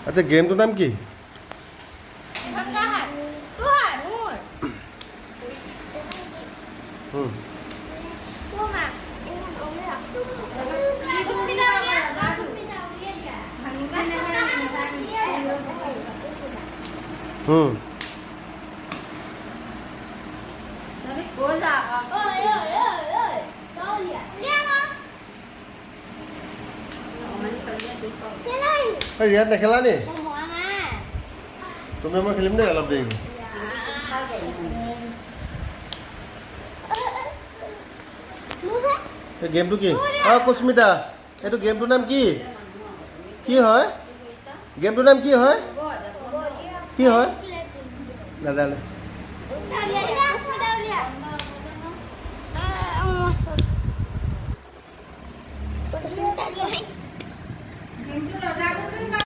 আচ্ছা গেমটোৰ নাম কি? ৰিয়াত নেখেলা নি? তুমি মই খেলিম দেই অলপ দেৰি। এই গেমটো কি? অঁ কুস্মিতা, এইটো গেমটোৰ নাম কি? কি হয়? গেমটোৰ নাম কি হয়? কি হয়? নাজানে। Game tu dah